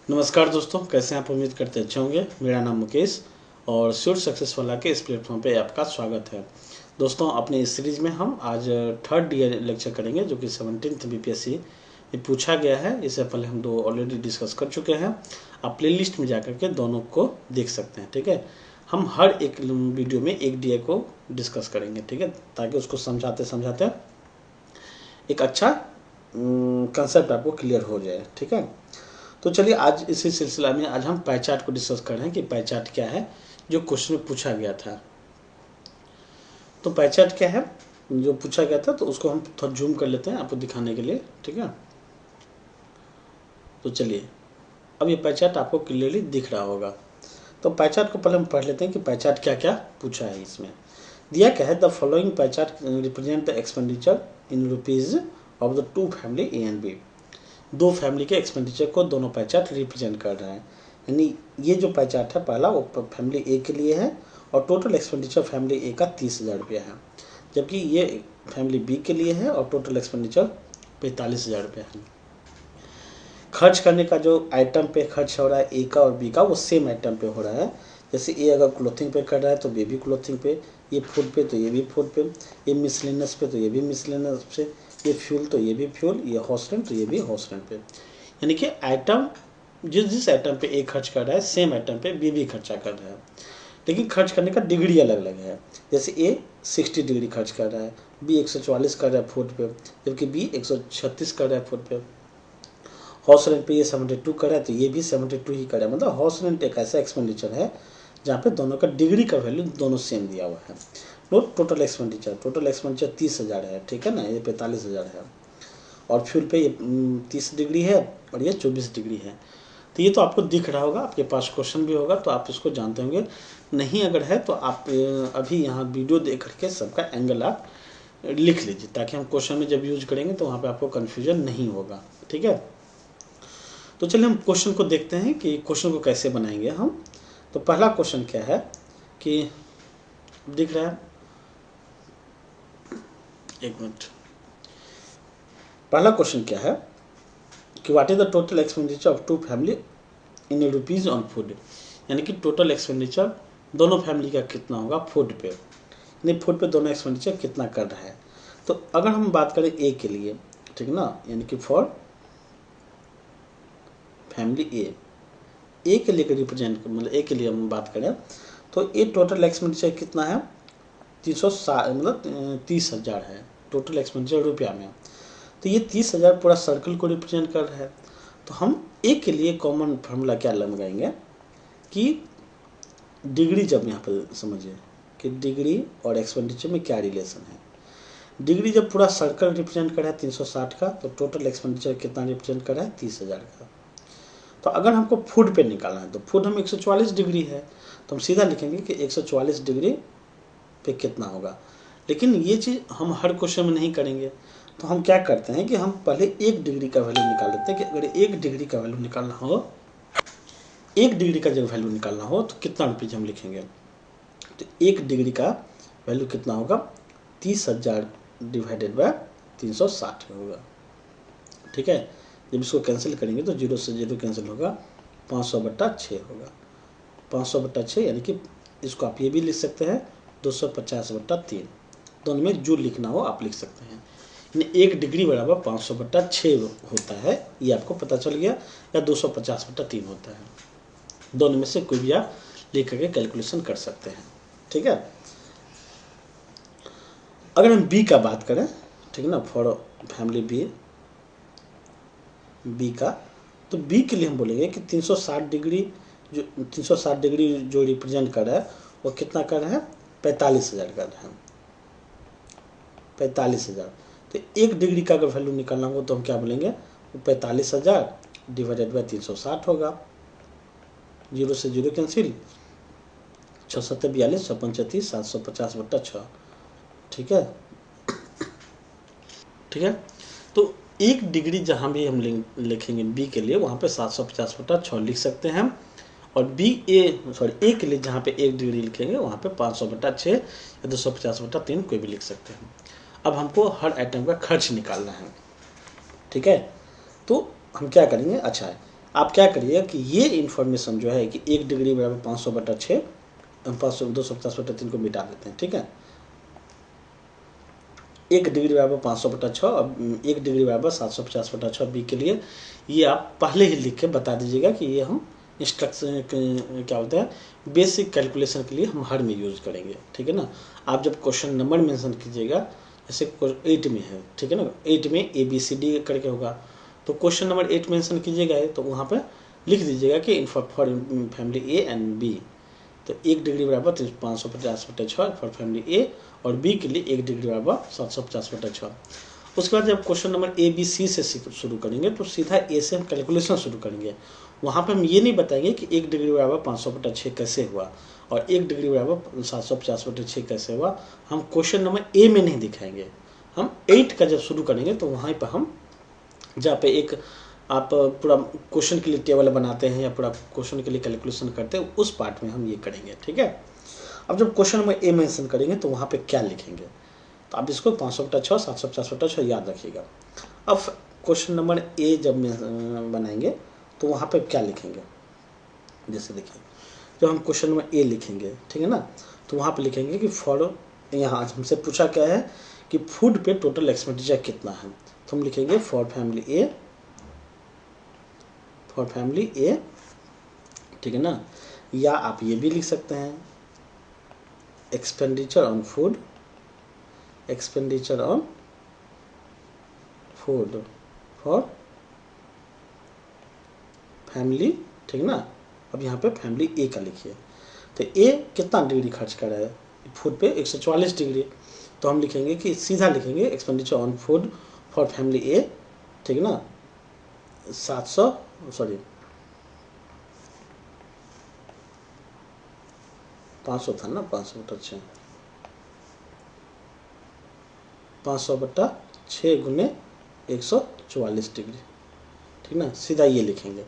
नमस्कार दोस्तों, कैसे हैं आप? उम्मीद करते अच्छे होंगे। मेरा नाम मुकेश और स्यूट सक्सेस वाला के इस प्लेटफॉर्म पे आपका स्वागत है। दोस्तों, अपने इस सीरीज में हम आज थर्ड ईयर लेक्चर करेंगे जो कि 17th बीपीएससी में पूछा गया है। इससे पहले हम दो ऑलरेडी डिस्कस कर चुके हैं। आप प्ले लिस्ट में जाकर के दोनों को देख सकते हैं। ठीक है, हम हर एक वीडियो में एक डीआई को डिस्कस करेंगे। ठीक है, ताकि उसको समझाते समझाते एक अच्छा कंसेप्ट आपको क्लियर हो जाए। ठीक है, तो चलिए आज इसी सिलसिला में आज हम पाई चार्ट को डिस्कस कर रहे हैं कि पाई चार्ट क्या है, जो क्वेश्चन में पूछा गया था। तो पाई चार्ट क्या है जो पूछा गया था, तो उसको हम थोड़ा जूम कर लेते हैं आपको दिखाने के लिए। ठीक है, तो चलिए अब ये पाई चार्ट आपको क्लियरली दिख रहा होगा। तो पाई चार्ट को पहले हम पढ़ लेते हैं कि पाई चार्ट क्या क्या पूछा है। इसमें दिया क्या है, the following pie chart represent the expenditure in rupees of the two family A and B. दो फैमिली के एक्सपेंडिचर को दोनों पाई चार्ट रिप्रेजेंट कर रहा है। यानी ये जो पाई चार्ट है पहला वो फैमिली ए के लिए है और टोटल एक्सपेंडिचर फैमिली ए का 30,000 रुपया है, जबकि ये फैमिली बी के लिए है और टोटल एक्सपेंडिचर 45,000 रुपया है। खर्च करने का जो आइटम पे खर्च हो रहा है ए का और बी का, वो सेम आइटम पे हो रहा है। जैसे ए अगर क्लोथिंग पे कर रहा है तो बी भी क्लोथिंग पे, ये फूड पे तो ये भी फूड पे, ये मिसलेनियस पे तो ये भी मिसलेनियस पे, ये फ्यूल तो ये भी फ्यूल, ये हाउस रेंट तो ये भी हाउस रेंट पे। यानी कि आइटम जिस जिस आइटम पे ए खर्च कर रहा है सेम आइटम पे बी भी खर्चा कर रहा है, लेकिन खर्च करने का डिग्री अलग अलग है। जैसे ए 60 डिग्री खर्च कर रहा है, बी 144 कर रहा है फूड पे, जबकि बी 136 कर रहा है फूड पे। हाउस रेंट पे ये 72 कर रहा है तो ये भी 72 ही कर रहा है। मतलब हाउस रेंट एक ऐसा एक्सपेंडिचर है जहाँ पे दोनों का डिग्री का वैल्यू दोनों सेम दिया हुआ है। नोट टोटल एक्सपेंडिचर 30,000 है। ठीक है ना, ये 45,000 है और फ्यूल पे ये 30 डिग्री है और ये 24 डिग्री है। तो ये तो आपको दिख रहा होगा, आपके पास क्वेश्चन भी होगा तो आप इसको जानते होंगे। नहीं अगर है तो आप अभी यहाँ वीडियो देख करके सबका एंगल आप लिख लीजिए, ताकि हम क्वेश्चन में जब यूज करेंगे तो वहाँ पे आपको कन्फ्यूजन नहीं होगा। ठीक है, तो चलिए हम क्वेश्चन को देखते हैं कि क्वेश्चन को कैसे बनाएंगे हम। तो पहला क्वेश्चन क्या है कि दिख रहा है, एक मिनट। पहला क्वेश्चन क्या है कि what is the total expenditure of two family in rupees on food. यानी कि टोटल एक्सपेंडिचर दोनों फैमिली का कितना होगा फूड पे, यानी फूड पे दोनों एक्सपेंडिचर कितना कर रहा है। तो अगर हम बात करें ए के लिए, ठीक ना, यानी कि फॉर फैमिली ए के लिए रिप्रेजेंट मतलब ए के लिए हम बात करें तो ए टोटल एक्सपेंडिचर कितना है 360 मतलब 30,000 है टोटल एक्सपेंडिचर रुपया में। तो ये 30,000 पूरा सर्कल को रिप्रेजेंट कर रहा है। तो हम ए के लिए कॉमन फार्मूला क्या लगाएंगे कि डिग्री, जब यहाँ पर समझिए कि डिग्री और एक्सपेंडिचर में क्या रिलेशन है। डिग्री जब पूरा सर्कल रिप्रेजेंट कर रहा है 360 का, तो टोटल एक्सपेंडिचर कितना रिप्रेजेंट कर रहा है 30,000 का। तो अगर हमको फूड पे निकालना है तो फूड हम 144 डिग्री है तो हम सीधा लिखेंगे कि 144 डिग्री पे कितना होगा। लेकिन ये चीज़ हम हर क्वेश्चन में नहीं करेंगे, तो हम क्या करते हैं कि हम पहले 1 डिग्री का वैल्यू निकाल लेते हैं कि अगर 1 डिग्री का वैल्यू निकालना हो, 1 डिग्री का जब वैल्यू निकालना हो तो कितना रुपीज हम लिखेंगे। तो 1 डिग्री का वैल्यू कितना होगा 30,000 डिवाइडेड बाय 360 होगा। ठीक है, जब इसको कैंसिल करेंगे तो 0 से 0 कैंसिल होगा, 500/6 होगा। 500/6 यानी कि इसको आप ये भी लिख सकते हैं 250/3, दोनों में जो लिखना हो आप लिख सकते हैं। यानी 1 डिग्री बराबर 500/6 होता है, ये आपको पता चल गया, या 250/3 होता है। दोनों में से कोई भी आप लिख करके कैलकुलेशन कर सकते हैं। ठीक है, अगर हम बी का बात करें, ठीक है ना, फॉर फैमिली बी का, तो बी के लिए हम बोलेंगे कि 360 डिग्री जो रिप्रेजेंट कर रहा है वो कितना कर रहा है 45,000 कर रहा है 45,000। तो 1 डिग्री का अगर वैल्यू निकालना हो तो हम क्या बोलेंगे, वो 45,000 डिवाइडेड बाय 360 होगा। 0 से 0 कैंसिल, 6 7 42, 6 5 30, 750/6। ठीक है, ठीक है, तो 1 डिग्री जहाँ भी हम लिखेंगे बी के लिए वहाँ पे 750/6 लिख सकते हैं हम, और ए के लिए जहाँ पे 1 डिग्री लिखेंगे वहाँ पे 500/6 या 250/3 कोई भी लिख सकते हैं। अब हमको हर आइटम का खर्च निकालना है। ठीक है, तो हम क्या करेंगे, अच्छा है आप क्या करिए कि ये इन्फॉर्मेशन जो है कि 1 डिग्री बराबर 500/6, 500 250/3 को मिटा देते हैं, ठीक है। 1 डिग्री बराबर 500/6 और 1 डिग्री बराबर 750/6 बी के लिए ये आप पहले ही लिख के बता दीजिएगा कि ये हम इंस्ट्रक्शन क्या होता है बेसिक कैलकुलेशन के लिए हम हर में यूज करेंगे, ठीक है ना। आप जब क्वेश्चन नंबर मेंशन कीजिएगा, जैसे 8 में है, ठीक है ना, 8 में ABCD करके होगा, तो क्वेश्चन नंबर 8 मेंशन कीजिएगा तो वहाँ पे लिख दीजिएगा कि for family A and B, तो 1 डिग्री बराबर 550/6 फॉर फैमिली ए, और बी के लिए 1 डिग्री बराबर 750/6। उसके बाद जब क्वेश्चन नंबर ABC से शुरू करेंगे तो सीधा ए से हम कैलकुलेशन शुरू करेंगे। वहाँ पे हम ये नहीं बताएंगे कि 1 डिग्री बराबर 500/6 कैसे हुआ और 1 डिग्री बराबर 750/6 कैसे हुआ, हम क्वेश्चन नंबर ए में नहीं दिखाएंगे। हम 8 का जब शुरू करेंगे तो वहाँ पर हम जहाँ पे एक आप पूरा क्वेश्चन के लिए टेबल बनाते हैं या पूरा क्वेश्चन के लिए कैलकुलेशन करते हैं, उस पार्ट में हम ये करेंगे, ठीक है। अब जब क्वेश्चन नंबर ए मेंशन करेंगे तो वहाँ पे क्या लिखेंगे, तो आप इसको 500/6 750/6 याद रखिएगा। अब क्वेश्चन नंबर ए जब बनाएंगे तो वहाँ पे क्या लिखेंगे, जैसे देखिए जब हम क्वेश्चन नंबर ए लिखेंगे, ठीक है ना, तो वहाँ पे लिखेंगे कि फॉर, यहाँ हमसे पूछा क्या है कि फूड पे टोटल एक्सपेंडिचर कितना है, तो हम लिखेंगे फॉर फैमिली ए, ठीक है ना। या आप ये भी लिख सकते हैं expenditure on food for family, ठीक ना। अब यहाँ पे फैमिली ए का लिखिए, तो ए कितना डिग्री खर्च कर रहा है फूड पे, 144 डिग्री, तो हम लिखेंगे कि सीधा लिखेंगे expenditure on food for family A, ठीक है ना, 500 था ना, 500/6 गुने 144 डिग्री, ठीक ना, सीधा ये लिखेंगे।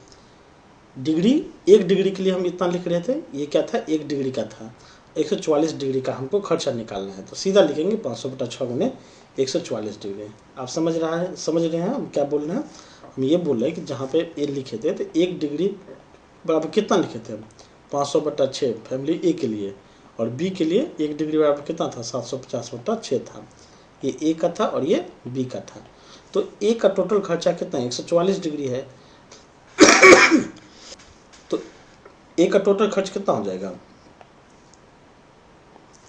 डिग्री 1 डिग्री के लिए हम इतना लिख रहे थे, ये क्या था 1 डिग्री का था, 144 डिग्री का हमको खर्चा निकालना है, तो सीधा लिखेंगे 500/6 गुने 144 डिग्री। आप समझ रहे हैं हम क्या बोल रहे हैं। हम ये बोल रहे हैं कि जहाँ पे ए लिखे थे तो 1 डिग्री बराबर कितना लिखे थे हम, 500/6 फैमिली ए के लिए, और बी के लिए 1 डिग्री बराबर कितना था 750/6 था, ये ए का था और ये बी का था। तो ए का टोटल खर्चा कितना है 144 डिग्री है, तो ए का टोटल खर्च कितना हो जाएगा,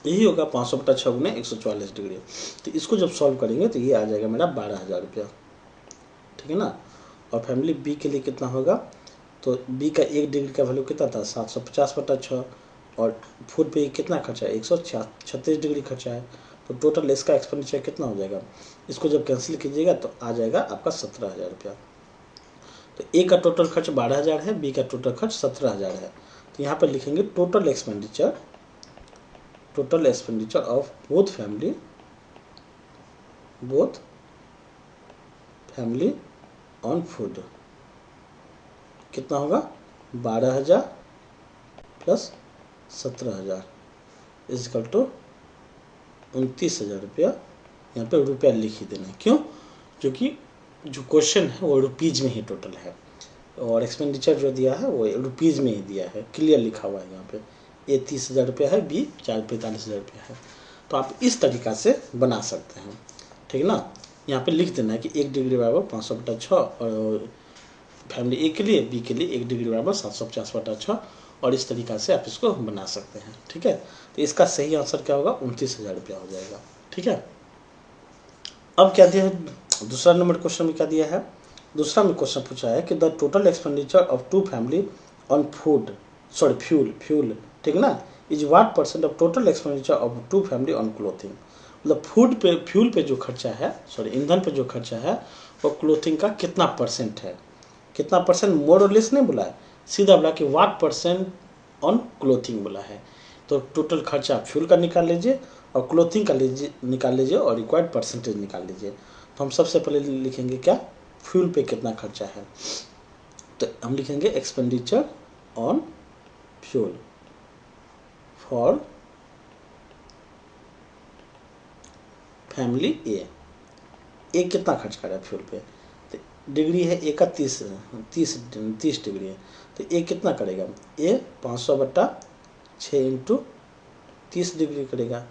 यही होगा 500/6 गुने 144 डिग्री। तो इसको जब सॉल्व करेंगे तो ये आ जाएगा मेरा 12,000 रुपया, ठीक है ना। और फैमिली बी के लिए कितना होगा, तो बी का 1 डिग्री का वैल्यू कितना था 750/6, और फूड पे कितना खर्चा है 136 डिग्री खर्चा है, तो टोटल इसका एक्सपेंडिचर कितना हो जाएगा, इसको जब कैंसिल कीजिएगा तो आ जाएगा आपका 17,000 रुपया। तो ए का टोटल खर्च 12,000 है, बी का टोटल खर्च 17,000 है, तो यहाँ पर लिखेंगे total expenditure of both family on food कितना होगा 12,000 प्लस 17,000 इजकल टू 29,000 रुपया। यहाँ पे रुपया लिख ही देना है, क्यों, क्योंकि जो क्वेश्चन है वो रुपीज़ में ही टोटल है और एक्सपेंडिचर जो दिया है वो रुपीज़ में ही दिया है, क्लियर लिखा हुआ है यहाँ पे। ए 30,000 रुपया है, बी 45,000 रुपया है, तो आप इस तरीका से बना सकते हैं, ठीक है ना। यहाँ पे लिख देना है कि 1 डिग्री बराबर 500/6 और फैमिली ए के लिए, बी के लिए 1 डिग्री बराबर 750/6, और इस तरीका से आप इसको बना सकते हैं, ठीक है। तो इसका सही आंसर क्या होगा 29,000 रुपया हो जाएगा, ठीक है। अब क्या दिया है दूसरा नंबर क्वेश्चन में, क्या दिया है दूसरा में क्वेश्चन पूछा है कि the total expenditure of 2 family on fuel, ठीक ना, is what percent of total expenditure of 2 family on clothing. मतलब फ्यूल पे जो खर्चा है, ईंधन पे जो खर्चा है वो क्लोथिंग का कितना परसेंट है, कितना परसेंट मोर और लेस नहीं बोला है, सीधा बोला कि व्हाट परसेंट ऑन क्लोथिंग बोला है। तो टोटल खर्चा फ्यूल का निकाल लीजिए और क्लोथिंग का निकाल लीजिए और रिक्वायर्ड परसेंटेज निकाल लीजिए। तो हम सबसे पहले लिखेंगे क्या, फ्यूल पे कितना खर्चा है, तो हम लिखेंगे expenditure on fuel for family A कितना खर्च कर रहा है फ्यूल पे, तो डिग्री है, ए का 30 डिग्री है, तो ए कितना करेगा, ए 500/6 इंटू 30 डिग्री करेगा,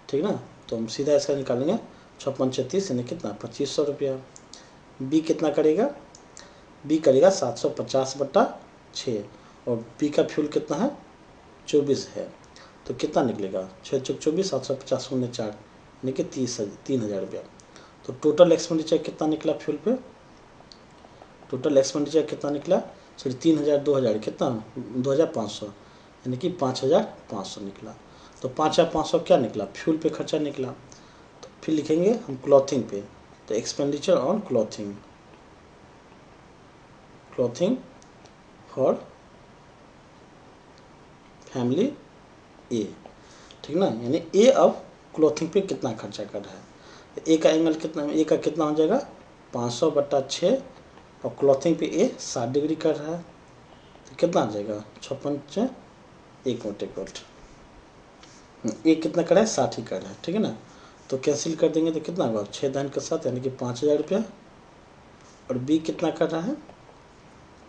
ठीक ना। तो हम सीधा इसका निकालेंगे, 56 यानी कितना 2500 रुपया। बी कितना करेगा, बी करेगा 750/6 और बी का फ्यूल कितना है 24 है, तो कितना निकलेगा 6 चौक 24, 750 × 4 यानी कि 3,000 रुपया। तो टोटल एक्सपेंडिचर कितना निकला फ्यूल पे, टोटल एक्सपेंडिचर कितना निकला, सॉरी 3,000 2,000 कितना 2,500 यानी कि 5,500 निकला। तो 5,500 क्या निकला, फ्यूल पे खर्चा निकला। तो फिर लिखेंगे हम क्लॉथिंग पे, तो expenditure on clothing for family A, ठीक ना। यानी ए अब क्लॉथिंग पे कितना खर्चा कर रहा है, तो ए का एंगल कितना, ए का कितना हो जाएगा 500/6 और क्लॉथिंग पे ए 60 डिग्री कर रहा है, तो कितना आ जाएगा 56 एक मिनट ए कितना कर रहा है 60 ही कर रहा है, ठीक है ना। तो कैंसिल कर देंगे तो कितना होगा 6 दान के साथ यानी कि 5,000 रुपया। और बी कितना कर रहा है,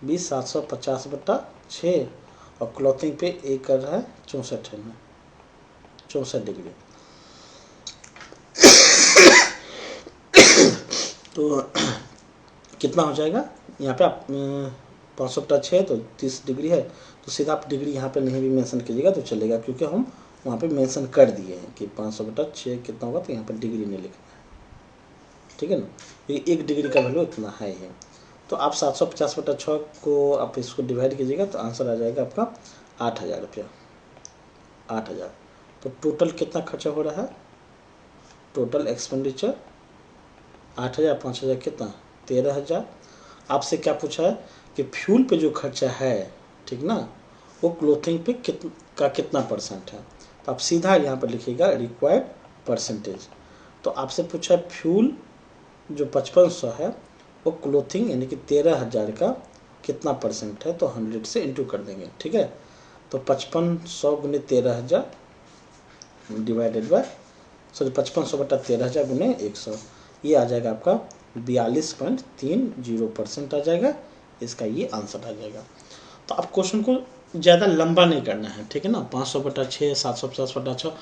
बी 750/6 और क्लॉथिंग पे ए कर रहा है 64 डिग्री। तो कितना हो जाएगा यहाँ पे आप 500/6 तो 30 डिग्री है, तो सीधा आप डिग्री यहाँ पे नहीं भी मेंशन कीजिएगा तो चलेगा, क्योंकि हम वहाँ पे मेंशन कर दिए हैं कि 500/6 कितना होगा, तो यहाँ पे डिग्री नहीं लिखना है, ठीक है ना। ये 1 डिग्री का वैल्यू इतना है ही। तो आप 750/6 को आप इसको डिवाइड कीजिएगा तो आंसर आ जाएगा आपका 8,000 रुपया, 8,000। तो टोटल कितना खर्चा हो रहा है, टोटल एक्सपेंडिचर 8,000 5,000 कितना 13,000। आपसे क्या पूछा है कि फ्यूल पे जो खर्चा है, ठीक ना, वो क्लोथिंग पे कितना परसेंट है। तो आप सीधा यहाँ पर लिखिएगा रिक्वायर्ड परसेंटेज। तो आपसे पूछा है फ्यूल जो 5500 है वो क्लोथिंग यानी कि 13,000 का कितना परसेंट है, तो 100 से इंटू कर देंगे, ठीक है। तो 5500 × 13,000 डिवाइडेड बाय 5500/13,000 × 100, ये आ जाएगा आपका 42.30% आ जाएगा, इसका ये आंसर आ जाएगा। तो आप क्वेश्चन को ज़्यादा लंबा नहीं करना है, ठीक है ना। 500/6 750/6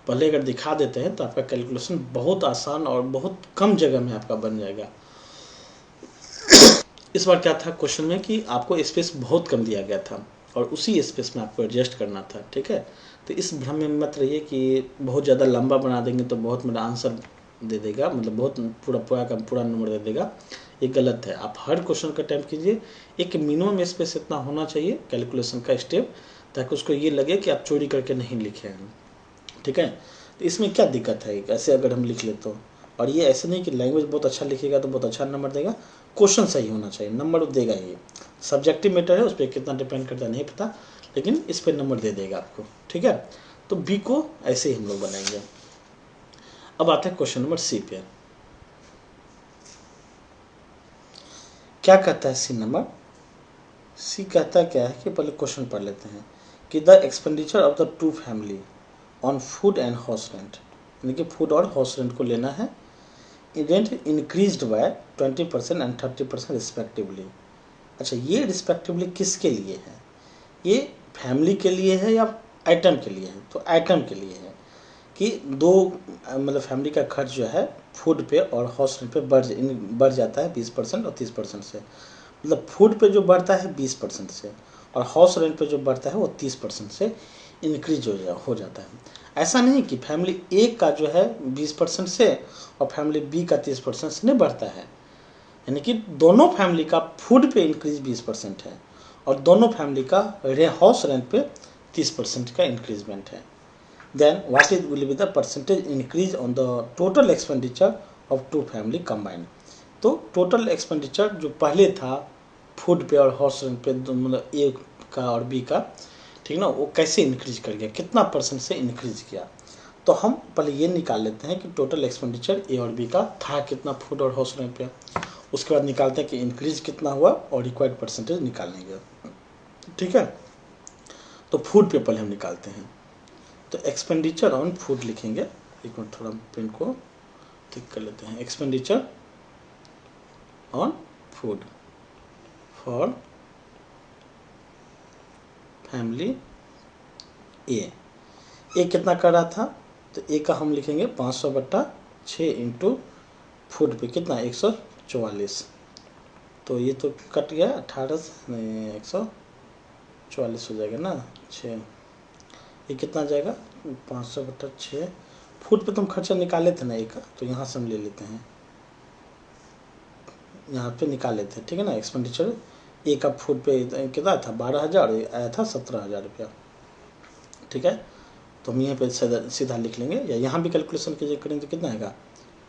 पहले अगर दिखा देते हैं तो आपका कैलकुलेशन बहुत आसान और बहुत कम जगह में आपका बन जाएगा। इस बार क्या था क्वेश्चन में कि आपको स्पेस बहुत कम दिया गया था और उसी स्पेस में आपको एडजस्ट करना था, ठीक है। तो इस भ्रम में मत रहिए कि बहुत ज़्यादा लंबा बना देंगे तो बहुत मेरा आंसर दे देगा, मतलब बहुत पूरा नंबर दे देगा, ये गलत है। आप हर क्वेश्चन का अटेम्प्ट कीजिए, एक मिनिमम स्पेस इतना होना चाहिए कैलकुलेशन का स्टेप, ताकि उसको ये लगे कि आप चोरी करके नहीं लिखे हैं, ठीक है। तो इसमें क्या दिक्कत है ऐसे अगर हम लिख ले तो, और ये ऐसे नहीं कि लैंग्वेज बहुत अच्छा लिखेगा तो बहुत अच्छा नंबर देगा, क्वेश्चन सही होना चाहिए, नंबर देगा ही। सब्जेक्टिव मैटर है, उस पर कितना डिपेंड करता नहीं पता, लेकिन इस पर नंबर दे देगा आपको, ठीक है। तो बी को ऐसे ही हम लोग बनाएंगे। अब आते हैं क्वेश्चन नंबर सी पे। क्या कहता है सी नंबर, सी कहता क्या है कि पहले क्वेश्चन पढ़ लेते हैं कि the expenditure of the two family on food and house rent, यानी कि फूड और हाउस रेंट को लेना है, rent increased by 20% and 30% respectively. अच्छा, ये रिस्पेक्टिवली किसके लिए है, ये फैमिली के लिए है या आइटम के लिए है, तो आइटम के लिए है कि दो मतलब फैमिली का खर्च जो है फूड पे और हाउस रेंट पे बढ़ जाता है 20% और 30% से, मतलब फूड पे जो बढ़ता है 20% से और हाउस रेंट पे जो बढ़ता है वो 30% से इंक्रीज हो जाता है। ऐसा नहीं कि फैमिली ए का जो है 20% से और फैमिली बी का 30% से नहीं बढ़ता है, यानी कि दोनों फैमिली का फूड पे इंक्रीज 20% है और दोनों फैमिली का हाउस रेंट पे 30% का इंक्रीजमेंट है। Then what is will be the percentage increase on the total expenditure of two family combined. तो टोटल एक्सपेंडिचर जो पहले था फूड पे और हाउस रेंट पे, मतलब ए का और बी का, ठीक ना, वो कैसे इंक्रीज कर गया, कितना परसेंट से इंक्रीज किया। तो हम पहले ये निकाल लेते हैं कि टोटल एक्सपेंडिचर ए और बी का था कितना फूड और हाउस रेंट पे, उसके बाद निकालते हैं कि इंक्रीज कितना हुआ और रिक्वायर्ड परसेंटेज निकालेंगे, ठीक है। तो फूड पे पहले हम निकालते हैं, तो एक्सपेंडिचर ऑन फूड लिखेंगे, एक मिनट थोड़ा पेन को ठीक कर लेते हैं, expenditure on food for family A कितना कर रहा था, तो ए का हम लिखेंगे 500/6 इंटू फूड पे कितना 144, तो ये तो कट गया 18 नहीं 144 हो जाएगा ना 6, ये कितना आ जाएगा 500/6। फूड पे तुम खर्चा निकाले थे ना ए का, तो यहाँ से हम ले लेते हैं, यहाँ पे निकाले थे, ठीक है ना। एक्सपेंडिचर ए का फूड पे कितना था 12,000, आया था 17,000 रुपया, ठीक है। तो हम यहाँ पे सीधा लिख लेंगे, या यहाँ भी कैलकुलेशन कीजिए करेंगे तो कितना आएगा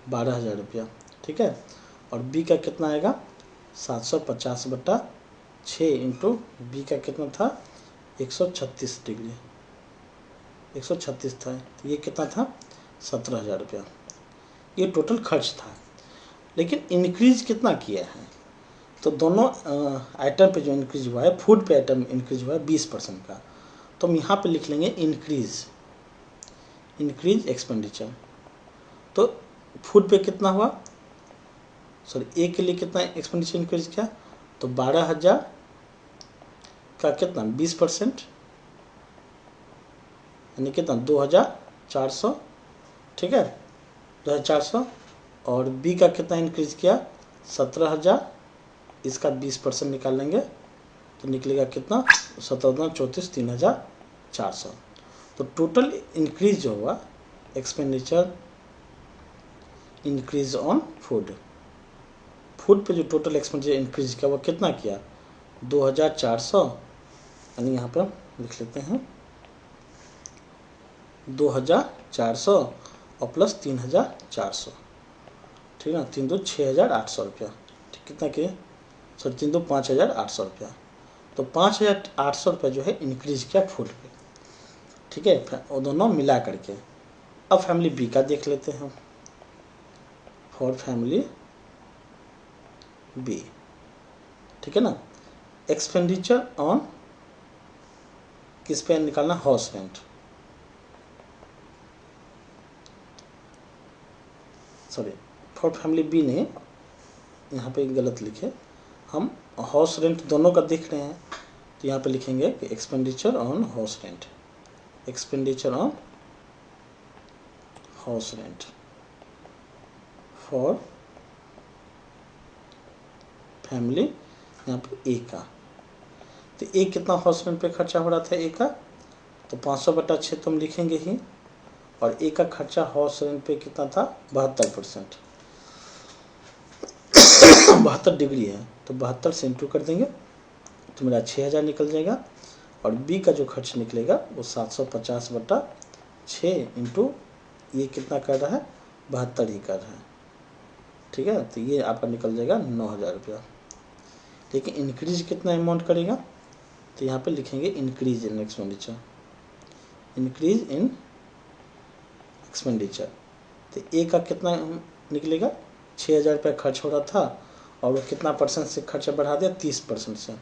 12,000 रुपया, ठीक है। और बी का कितना आएगा 750/6 इंटू बी का कितना था 136 डिग्री, 136 था, तो ये कितना था 17,000 रुपया। ये टोटल खर्च था, लेकिन इंक्रीज कितना किया है, तो दोनों आइटम पे जो इंक्रीज हुआ है, फूड पे आइटम इंक्रीज हुआ है 20% का, तो हम यहाँ पे लिख लेंगे इंक्रीज एक्सपेंडिचर। तो फूड पे कितना हुआ, सॉरी ए के लिए कितना एक्सपेंडिचर इंक्रीज किया, तो 12,000 का कितना 20%, यानी कितना 2,400, ठीक है 2,400। और बी का कितना इंक्रीज किया 17,000, इसका 20% निकाल लेंगे तो निकलेगा कितना 17,34 3,400। तो टोटल इंक्रीज जो हुआ एक्सपेंडिचर इंक्रीज ऑन फूड पे जो टोटल एक्सपेंडिचर इंक्रीज किया वो कितना किया 2,400, यानी यहाँ पर लिख लेते हैं 2,400 और प्लस 3,400, ठीक है ना, 3 2 6,800 रुपया, ठीक कितना किए सर 3 2 5,800 रुपया। तो 5,800 रुपया जो है इंक्रीज किया फूड पे, ठीक है, वो दोनों मिला करके। अब फैमिली बी का देख लेते हैं, फॉर फैमिली बी, ठीक है ना। एक्सपेंडिचर ऑन किस पे निकालना, house rent, sorry for family B ने यहाँ पे गलत लिखे, हम हाउस रेंट दोनों का देख रहे हैं, तो यहाँ पे लिखेंगे कि expenditure on house rent, expenditure on house rent for family यहाँ पे ए का। तो ए कितना हाउस रेंट पे खर्चा हो रहा था ए का, तो 500/6 तो हम लिखेंगे ही, और ए का खर्चा हाउस रेंट पे कितना था 72%, 72 डिग्री है, तो 72 से इंटू कर देंगे तो मेरा 6,000 निकल जाएगा। और बी का जो खर्च निकलेगा वो 750/6 इंटू ये कितना कर रहा है 72 ही कर रहा है, ठीक है। तो ये आपका निकल जाएगा 9,000 रुपया। लेकिन इंक्रीज कितना अमाउंट करेगा, तो यहाँ पे लिखेंगे increase in expenditure, increase in expenditure. तो ए का कितना निकलेगा 6,000 रुपया खर्च हो रहा था, और वो कितना परसेंट से खर्चा बढ़ा दिया 30% से,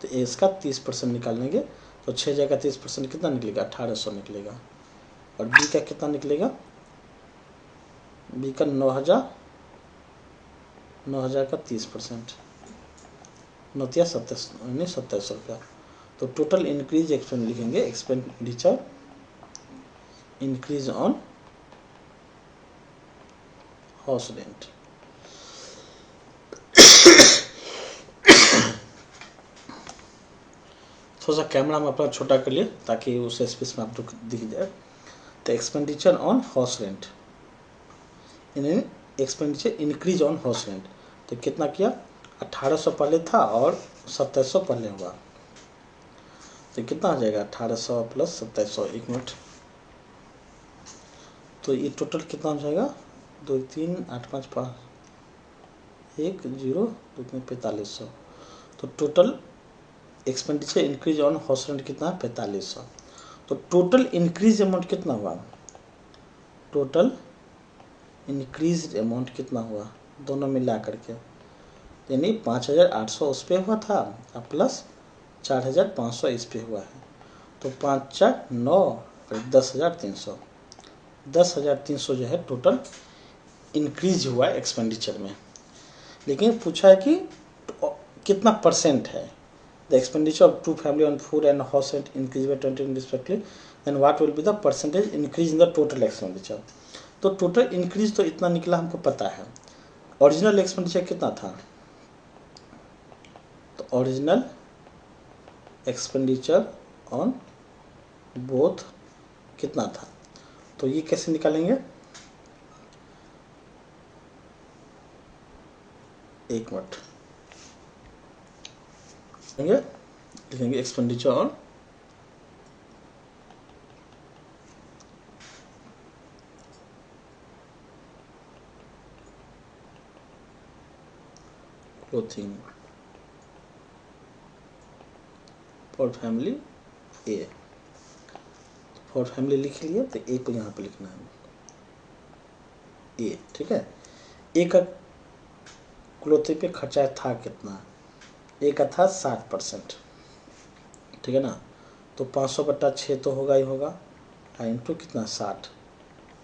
तो ए इसका 30% निकाल लेंगे, तो 6,000 का 30% कितना निकलेगा 1,800 निकलेगा। और बी का कितना निकलेगा, बी का 9,000 का 30%, 27,000 रुपया। तो टोटल इंक्रीज एक्सपेंड लिखेंगे, expenditure increase on house rent. थोड़ा सा कैमरा में अपना छोटा कर लिए ताकि उस स्पेस में आपको दिख जाए। तो expenditure on house rent, in expenditure increase on house rent, तो कितना किया 1,800 पहले था और 2,700 पहले हुआ, तो कितना आ जाएगा 1,800 प्लस 2,700, 1 मिनट, तो ये टोटल कितना हो जाएगा 2 3 8 5 5 1 0 2 3 4,500। तो total expenditure increase on house rent कितना 4,500। तो टोटल इंक्रीज अमाउंट कितना हुआ, टोटल इंक्रीज अमाउंट कितना हुआ दोनों मिला करके, यानी 5,800 उस पर हुआ था और प्लस 4,500 इस पे हुआ है, तो 5 4 9 और 10,300, 10,300 जो है टोटल इंक्रीज हुआ है एक्सपेंडिचर में। लेकिन पूछा है कि कितना परसेंट है। The expenditure of two family on food and house rent increase by 20 respectively, then what will be the percentage increase in the total expenditure. तो टोटल इंक्रीज तो इतना निकला हमको पता है। ओरिजिनल एक्सपेंडिचर कितना था, तो ओरिजिनल एक्सपेंडिचर ऑन बोथ कितना था, तो ये कैसे निकालेंगे, एक मिनट लिखेंगे expenditure on clothing for family A. For family लिख लिया, तो ए को यहाँ पे लिखना है ए, ठीक है। ए का क्लोथिंग पे खर्चा था कितना, ए का था 60%, ठीक है ना। तो 500/6 तो होगा ही होगा, इंटू कितना 60,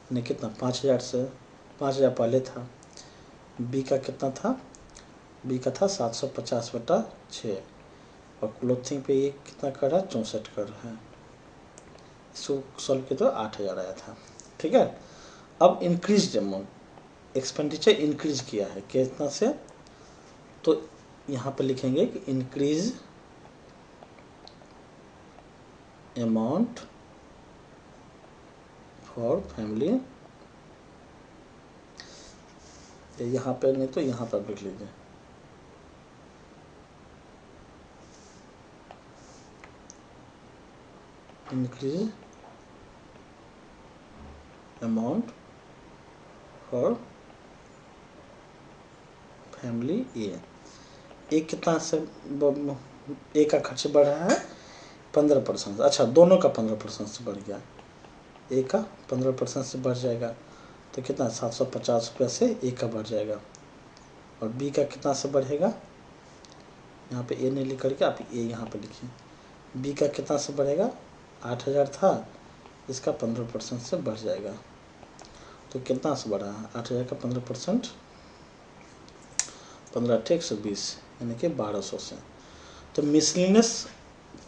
यानी कितना 5000 से 5000 पहले था। बी का कितना था, बी का था 750/6, और क्लोथिंग पे ये कितना कर रहा है, 64 कर रहा है। इसको सॉल्व किया तो 8000 आया था, ठीक है। अब इंक्रीज अमाउंट, एक्सपेंडिचर इंक्रीज किया है कितना से, तो यहाँ पे लिखेंगे कि इंक्रीज अमाउंट फॉर फैमिली, यहाँ पे नहीं तो यहाँ पर लिख लीजिए, increase amount for family A कितना से, ए का खर्च बढ़ रहा है 15%। अच्छा, दोनों का 15% से बढ़ गया, ए का 15% से बढ़ जाएगा, तो कितना 750 रुपये से ए का बढ़ जाएगा। और बी का कितना से बढ़ेगा, यहाँ पे ए नहीं लिख करके आप ए यहाँ पे लिखिए। बी का कितना से बढ़ेगा, 8000 था, इसका 15% से बढ़ जाएगा, तो कितना से बढ़ा, 8000 का 15%, 15 × 120 यानी कि 1200 से। तो मिसलिनियस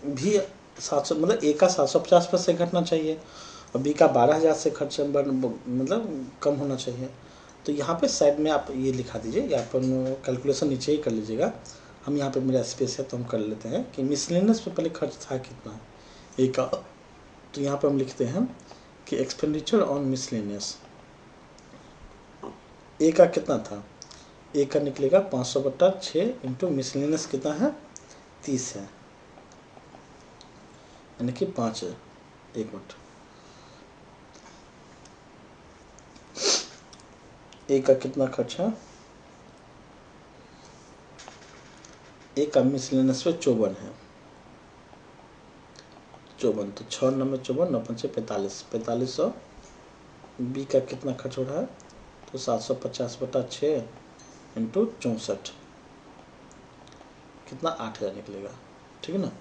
भी 700, मतलब ए का 750 से घटना चाहिए, और बी का 12000 से खर्च मतलब कम होना चाहिए। तो यहाँ पे साइड में आप ये लिखा दीजिए, या अपन कैलकुलेशन नीचे ही कर लीजिएगा। हम यहाँ पे मेरा स्पेस है तो हम कर लेते हैं कि मिसलिनियस पे पहले खर्च था कितना ए का, तो यहाँ पे हम लिखते हैं कि एक्सपेंडिचर ऑन मिसलिनियस, ए का कितना था, ए का निकलेगा 500/6 इंटू मिसलिनियस कितना है 30 है, यानी कि 5 है। एक मिनट, ए का कितना खर्चा, ए का मिसलेनियस पे 54 है, 54, तो 6 9 54 9 5 45, 4500। बी का कितना खर्च हो रहा है, तो 750/6 इंटू 64, कितना 8000 निकलेगा, ठीक है ना।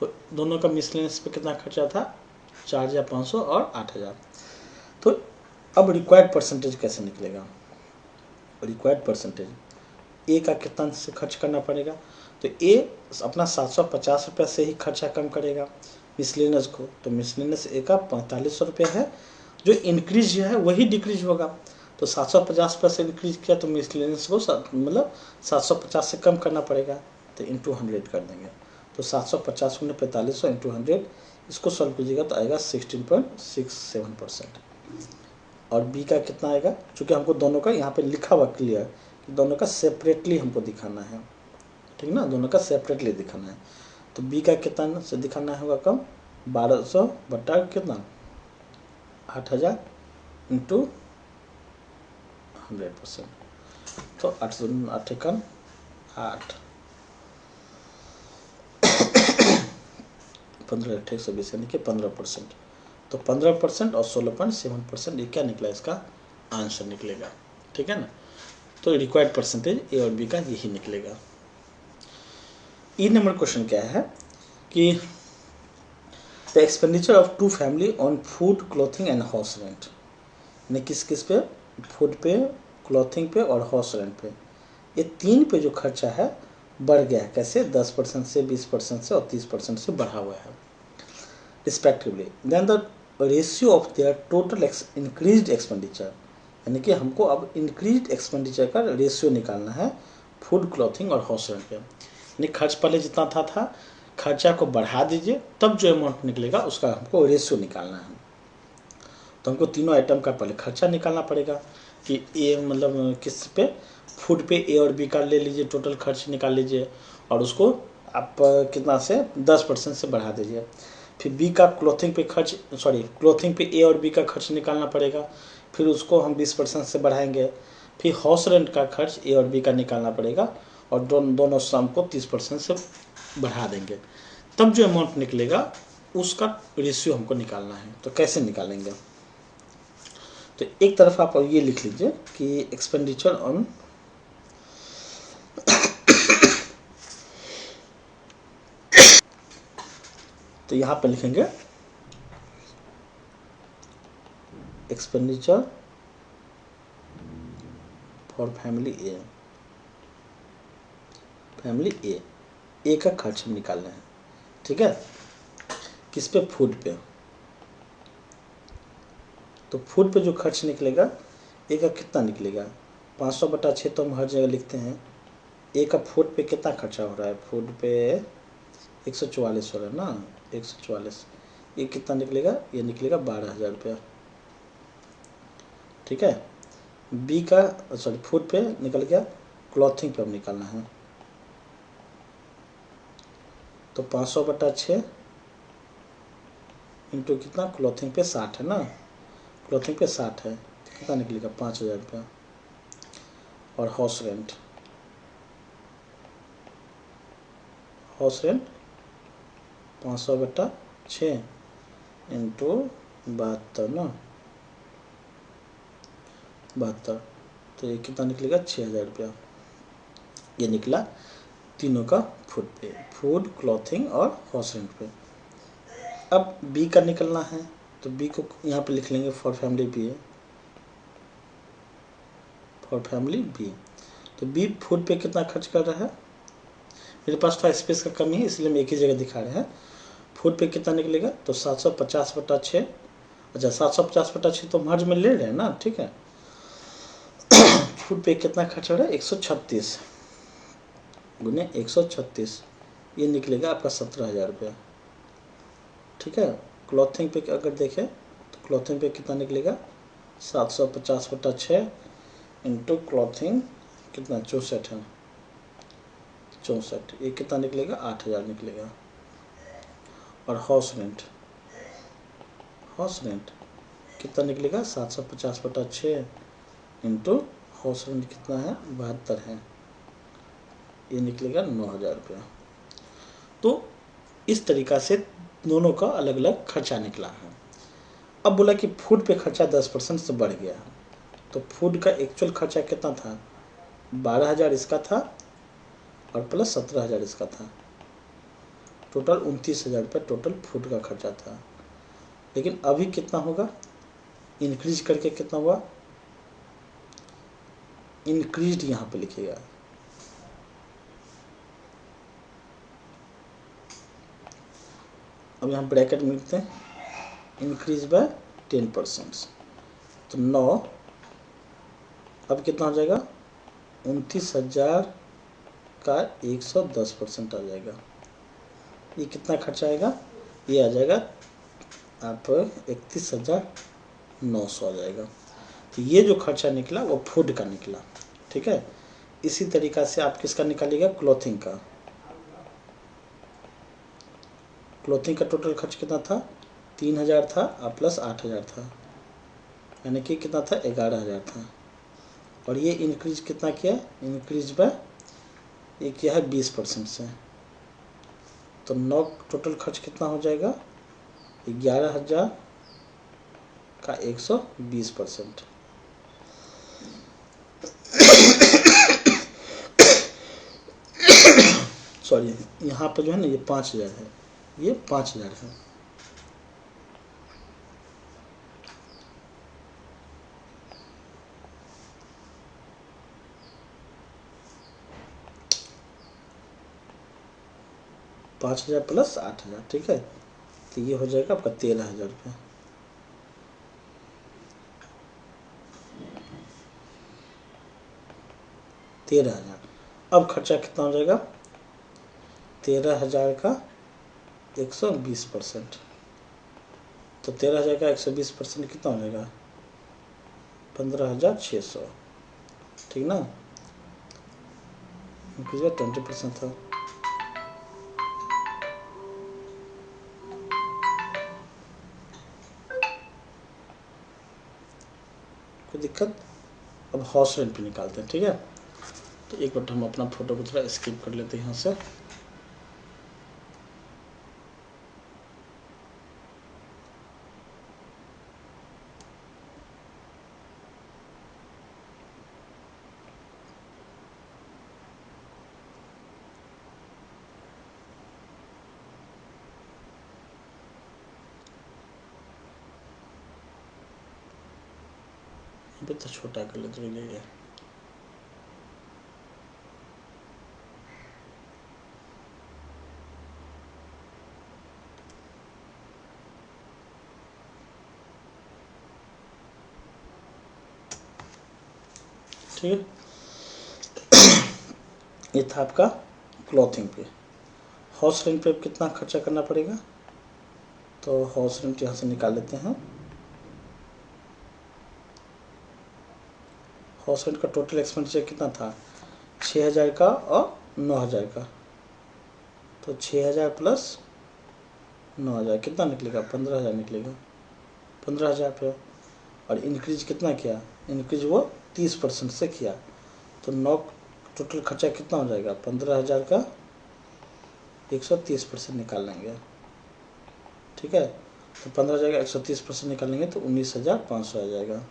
तो दोनों का मिसलेनियस पे कितना खर्चा था, 4500 और 8000। तो अब रिक्वायर्ड परसेंटेज कैसे निकलेगा, रिक्वायर्ड परसेंटेज ए का कितना से खर्च करना पड़ेगा, तो ए अपना 750 रुपये से ही खर्चा कम करेगा मिसलेनियस को, तो मिसलेनियस ए का 4500 रुपये है, जो इंक्रीज है वही डिक्रीज होगा। तो 750 रुपये से इंक्रीज किया तो मिसलेनियस को मतलब 750 से कम करना पड़ेगा, तो इंटू 100 कर देंगे। तो 750 × 4500 इंटू 100, इसको सॉल्व कीजिएगा तो आएगा 16.67%। और बी का कितना आएगा, चूँकि हमको दोनों का यहाँ पे लिखा हुआ क्लियर कि दोनों का सेपरेटली हमको दिखाना है, ठीक ना, दोनों का सेपरेटली दिखाना है। तो बी का कितना से दिखाना होगा कम, 1200 बटा कितना 8000 इंटू 100%, तो 8 8 15 8 120 यानी कि 15%। तो 15% और 16.7% ये क्या निकला, इसका आंसर निकलेगा, ठीक है ना। तो रिक्वायर्ड परसेंटेज ए और बी का यही निकलेगा। ई नंबर क्वेश्चन क्या है कि the expenditure of two family on food clothing and house rent, यानी किस किस पे, फूड पे, क्लॉथिंग पे और हाउस रेंट पे, ये 3 पे जो खर्चा है बढ़ गया है। कैसे? 10% से, 20% से और 30% से बढ़ा हुआ है respectively. Then the ratio of their total increased expenditure, यानी कि हमको अब इंक्रीज्ड एक्सपेंडिचर का रेशियो निकालना है फूड, क्लॉथिंग और हाउस रेंट पे। यानी खर्च पहले जितना था खर्चा को बढ़ा दीजिए, तब जो अमाउंट निकलेगा उसका हमको रेशियो निकालना है। तो हमको तीनों आइटम का पहले खर्चा निकालना पड़ेगा कि ए मतलब किस पे, फूड पे ए और बी का ले लीजिए, टोटल खर्च निकाल लीजिए और उसको आप कितना से 10% से बढ़ा दीजिए। फिर बी का क्लोथिंग पे खर्च, क्लोथिंग पे ए और बी का खर्च निकालना पड़ेगा, फिर उसको हम 20% से बढ़ाएंगे। फिर हाउस रेंट का खर्च ए और बी का निकालना पड़ेगा और दोनों सम को 30% से बढ़ा देंगे, तब जो अमाउंट निकलेगा उसका रेशियो हमको निकालना है। तो कैसे निकालेंगे? तो एक तरफ आप ये लिख लीजिए कि एक्सपेंडिचर ऑन तो यहाँ पे लिखेंगे expenditure for family A. Family A का खर्च हम निकालना है, ठीक है? किस पे? फूड पे। तो फूड पे जो खर्च निकलेगा ए का कितना निकलेगा? 500/6 तो हम हर जगह लिखते हैं। ए का फूड पे कितना खर्चा हो रहा है? फूड पे 144 हो रहा है ना, 144। ये कितना निकलेगा? ये निकलेगा 12,000 रुपया, ठीक है? बी का फूड पे निकल गया, क्लॉथिंग पे अब निकालना है। तो 500/6 इंटू कितना? क्लॉथिंग पे 60 है ना, क्लॉथिंग पे 60 है, तो कितना निकलेगा? 5,000 रुपया। और house rent, house rent 500/6 into 72 ना, 72, तो ये कितना निकलेगा? 6,000 रुपया। ये निकला तीनों का फूड पे, फूड, क्लॉथिंग और हाउस रेंट पे। अब बी का निकलना है, तो बी को यहाँ पे लिख लेंगे for family B, for family B. तो बी फूड पे कितना खर्च कर रहा है? मेरे पास थोड़ा स्पेस का कमी है इसलिए हम एक ही जगह दिखा रहे हैं। फूड पे कितना निकलेगा? तो 750/6। अच्छा, 750/6 तो मर्ज में ले रहे हैं ना, ठीक है? फूड पे कितना खर्च हो रहा है? 136 गुने 136, ये निकलेगा आपका 17,000 रुपया, ठीक है? क्लॉथिंग पे अगर देखें तो क्लॉथिंग पे कितना निकलेगा? 750/6 इंटू क्लॉथिंग कितना? 64 है, 64, ये कितना निकलेगा? 8,000 निकलेगा। और हाउस रेंट, हाउस रेंट कितना निकलेगा? 750/6 इंटू हाउस रेंट कितना है? 72 है, ये निकलेगा 9,000 रुपया। तो इस तरीका से दोनों का अलग अलग खर्चा निकला है। अब बोला कि फूड पे खर्चा 10% से बढ़ गया है, तो फूड का एक्चुअल खर्चा कितना था? 12,000 इसका था और प्लस 17,000 इसका था, टोटल 29,000 रुपये टोटल फूड का खर्चा था। लेकिन अभी कितना होगा? इंक्रीज करके कितना हुआ? इंक्रीज यहाँ पे लिखिएगा, अब यहाँ ब्रैकेट में लिखते हैं इंक्रीज बाय 10%। तो 9, अब कितना हो जाएगा? 29,000 का 110% आ जाएगा। ये कितना खर्चा आएगा? ये आ जाएगा आप 31,900 आ जाएगा। तो ये जो खर्चा निकला वो फूड का निकला, ठीक है? इसी तरीका से आप किसका निकालिएगा? क्लॉथिंग का। क्लॉथिंग का टोटल खर्च कितना था? 3,000 था और प्लस 8,000 था, यानी कि कितना था? 11,000 था। और ये इंक्रीज कितना किया? इंक्रीज बाय ये किया है 20% से। तो 9 टोटल खर्च कितना हो जाएगा? 11,000 का 120%। सॉरी, यहाँ पर जो है ना ये 5,000 है, ये 5,000 है। 5,000 प्लस 8,000, ठीक है। तो ये हो जाएगा आपका 13,000 रुपये। 13,000। अब खर्चा कितना हो जाएगा? 13,000 का 120%। तो 13,000 का 120% कितना हो जाएगा? 15,600, ठीक ना। 20% था। कोई दिक्कत? अब हाउस रेंट पे निकालते हैं, ठीक है। तो एक मिनट हम अपना फोटो को थोड़ा स्किप कर लेते हैं यहाँ से। तो छोटा कर लेते हैं। ठीक है, ये था आपका क्लॉथिंग पे। हाउस रेंट पे कितना खर्चा करना पड़ेगा? तो हाउस रेंट यहाँ से निकाल लेते हैं। हाउस रेंट का टोटल एक्सपेंडिचर कितना था? 6,000 का और 9,000 का। तो 6,000 प्लस 9,000 कितना निकलेगा? 15,000 निकलेगा। 15,000 पे। और इंक्रीज कितना किया? इंक्रीज वो 30% से किया। तो 9 टोटल खर्चा कितना हो जाएगा? 15,000 का 130% निकाल लेंगे, ठीक है। तो 15,000 का 130% निकालेंगे तो 19,500 आ जाएगा।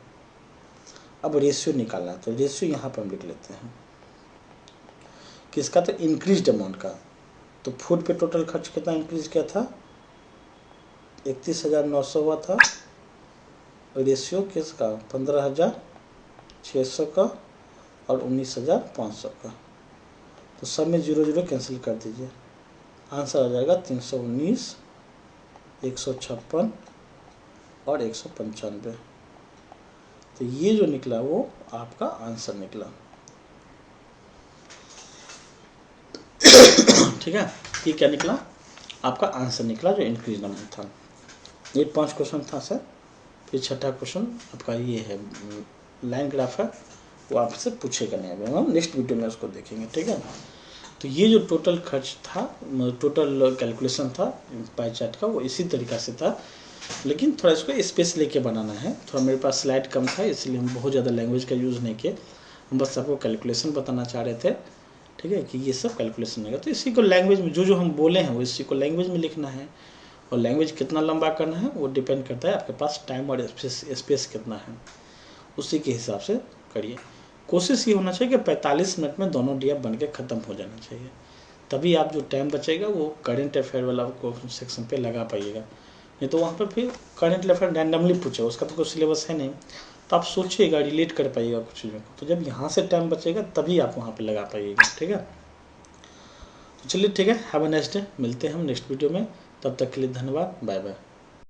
अब रेशियो निकालना है, तो रेशियो यहाँ पर हम लिख लेते हैं किसका? तो इंक्रीज अमाउंट का। तो फूड पे टोटल खर्च कितना इंक्रीज किया था? 31,900 हुआ था। रेशियो किसका? 15,600 का और 19,500 का। तो सब में 0 0 कैंसिल कर दीजिए, आंसर आ जाएगा 319, 156 और 195। तो ये जो निकला वो आपका आंसर निकला, ठीक है। ये क्या निकला? आपका आंसर निकला जो इंक्रीज नंबर था। ये 5 क्वेश्चन था सर। फिर छठा क्वेश्चन आपका ये है, लाइन ग्राफ है, वो आपसे पूछेगा नहीं, अभी हम नेक्स्ट वीडियो में उसको देखेंगे, ठीक है। तो ये जो टोटल खर्च था, टोटल कैलकुलेशन था पाई चार्ट का, वो इसी तरीका से था, लेकिन थोड़ा इसको स्पेस लेके बनाना है। थोड़ा मेरे पास स्लाइड कम था, इसलिए हम बहुत ज़्यादा लैंग्वेज का यूज़ नहीं किए, हम बस आपको कैलकुलेशन बताना चाह रहे थे, ठीक है, कि ये सब कैलकुलेशन होगा। तो इसी को लैंग्वेज में जो हम बोले हैं वो इसी को लैंग्वेज में लिखना है, और लैंग्वेज कितना लंबा करना है वो डिपेंड करता है आपके पास टाइम और स्पेस कितना है, उसी के हिसाब से करिए। कोशिश ये होना चाहिए कि 45 मिनट में दोनों डी बन के ख़त्म हो जाना चाहिए, तभी आप जो टाइम बचेगा वो करंट अफेयर वाला को सेक्शन पे लगा पाइएगा। नहीं तो वहाँ पर फिर करंट अफेयर रैंडमली पूछेगा, उसका तो कोई सिलेबस है नहीं, तो आप सोचिएगा, रिलेट कर पाइएगा कुछ चीज़ों को। तो जब यहाँ से टाइम बचेगा तभी आप वहाँ पर लगा पाइएगा, ठीक है। तो चलिए ठीक है, हैव अ नाइस डे, मिलते हैं हम नेक्स्ट वीडियो में, तब तक के लिए धन्यवाद, बाय बाय।